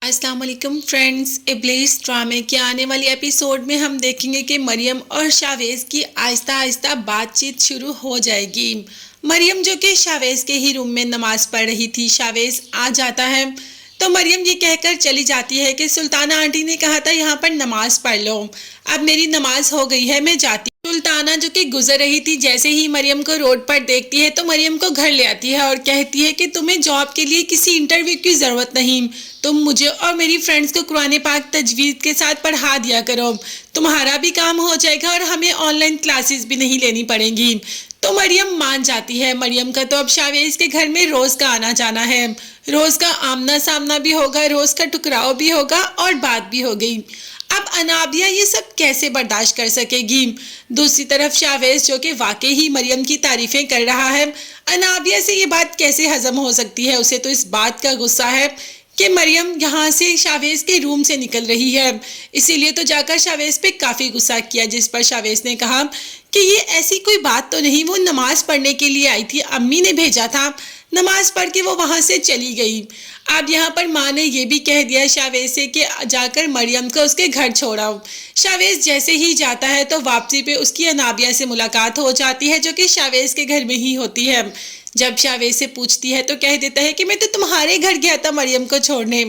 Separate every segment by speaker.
Speaker 1: अस्सलाम वालेकुम फ्रेंड्स। इब्लीस ड्रामे के आने वाली एपिसोड में हम देखेंगे कि मरियम और शावेज की आहिस्ता आहिस्ता बातचीत शुरू हो जाएगी। मरियम जो कि शावेज के ही रूम में नमाज पढ़ रही थी, शावेज आ जाता है तो मरियम ये कहकर चली जाती है कि सुल्ताना आंटी ने कहा था यहाँ पर नमाज पढ़ लो, अब मेरी नमाज हो गई है, मैं जाती। सुल्ताना जो कि गुजर रही थी जैसे ही मरियम को रोड पर देखती है तो मरियम को घर ले आती है और कहती है कि तुम्हें जॉब के लिए किसी इंटरव्यू की ज़रूरत नहीं, तुम मुझे और मेरी फ्रेंड्स को कुरान पाक तजवीज़ के साथ पढ़ा दिया करो, तुम्हारा भी काम हो जाएगा और हमें ऑनलाइन क्लासेस भी नहीं लेनी पड़ेंगी। तो मरियम मान जाती है। मरियम का तो अब शावेज के घर में रोज़ का आना जाना है, रोज़ का आमना सामना भी होगा, रोज़ का टकराव भी होगा और बात भी हो गई। अब अनाबिया ये सब कैसे बर्दाश्त कर सकेगी। दूसरी तरफ शावेज जो कि वाकई ही मरियम की तारीफें कर रहा है, अनाबिया से ये बात कैसे हजम हो सकती है। उसे तो इस बात का गुस्सा है कि मरियम यहाँ से शावेज के रूम से निकल रही है, इसीलिए तो जाकर शावेज पे काफ़ी गुस्सा किया, जिस पर शावेज ने कहा कि ये ऐसी कोई बात तो नहीं, वो नमाज पढ़ने के लिए आई थी, अम्मी ने भेजा था, नमाज पढ़ के वो वहाँ से चली गई। अब यहाँ पर माँ ने ये भी कह दिया शावेज से कि जाकर मरियम को उसके घर छोड़ाओ। शावेज जैसे ही जाता है तो वापसी पे उसकी अनाबिया से मुलाकात हो जाती है जो कि शावेज के घर में ही होती है। जब शावेज से पूछती है तो कह देता है कि मैं तो तुम्हारे घर गया था मरियम को छोड़ने।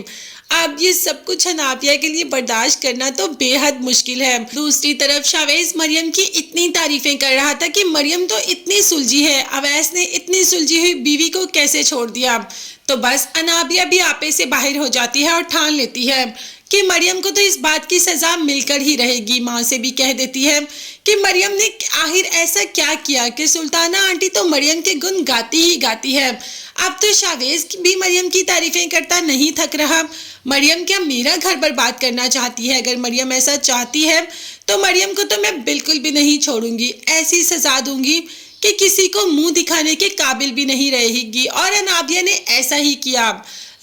Speaker 1: अब ये सब कुछ अनाबिया के लिए बर्दाश्त करना तो बेहद मुश्किल है। दूसरी तरफ शावेज मरियम की इतनी तारीफें कर रहा था कि मरियम तो इतनी सुलझी है, अवैस ने इतनी सुलझी हुई बीवी को कैसे छोड़ दिया। तो बस अनाबिया भी आपे से बाहर हो जाती है और ठान लेती है कि मरियम को तो इस बात की सज़ा मिलकर ही रहेगी। माँ से भी कह देती है कि मरियम ने आखिर ऐसा क्या किया कि सुल्ताना आंटी तो मरियम के गुण गाती ही गाती है। अब तो शावेज भी मरियम की तारीफें करता नहीं थक रहा। मरियम क्या मेरा घर बर्बाद करना चाहती है? अगर मरियम ऐसा चाहती है तो मरियम को तो मैं बिल्कुल भी नहीं छोड़ूंगी, ऐसी सज़ा दूंगी कि किसी को मुंह दिखाने के काबिल भी नहीं रहेगी। और अनाबिया ने ऐसा ही किया।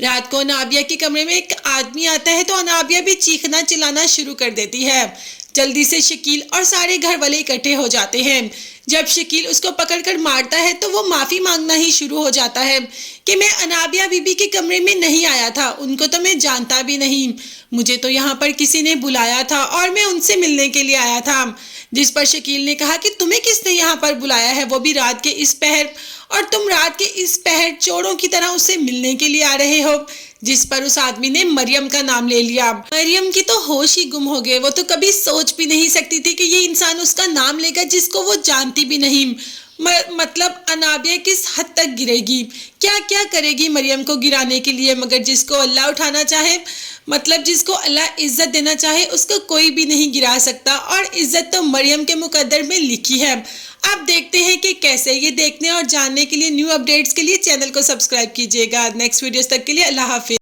Speaker 1: रात को अनाबिया के कमरे में एक आदमी आता है तो अनाबिया भी चीखना चिल्लाना शुरू कर देती है। जल्दी से शकील और सारे घर वाले इकट्ठे हो जाते हैं। जब शकील उसको पकड़कर मारता है तो वो माफ़ी मांगना ही शुरू हो जाता है कि मैं अनाबिया बीबी के कमरे में नहीं आया था, उनको तो मैं जानता भी नहीं, मुझे तो यहाँ पर किसी ने बुलाया था और मैं उनसे मिलने के लिए आया था। जिस पर शकील ने कहा कि तुम्हें किसने यहाँ पर बुलाया है, वो भी रात के इस पहर, और तुम रात के इस पहर चोरों की तरह उससे मिलने के लिए आ रहे हो। जिस पर उस आदमी ने मरियम का नाम ले लिया। मरियम की तो होश ही गुम हो गए, वो तो कभी सोच भी नहीं सकती थी कि ये इंसान उसका नाम लेगा जिसको वो जानती भी नहीं। मतलब अनाबिया किस हद तक गिरेगी, क्या क्या करेगी मरियम को गिराने के लिए। मगर जिसको अल्लाह उठाना चाहे, मतलब जिसको अल्लाह इज्जत देना चाहे, उसको कोई भी नहीं गिरा सकता। और इज्जत तो मरियम के मुकद्दर में लिखी है। अब देखते हैं कि कैसे। ये देखने और जानने के लिए न्यू अपडेट्स के लिए चैनल को सब्सक्राइब कीजिएगा। नेक्स्ट वीडियोस तक के लिए अल्लाह हाफिज।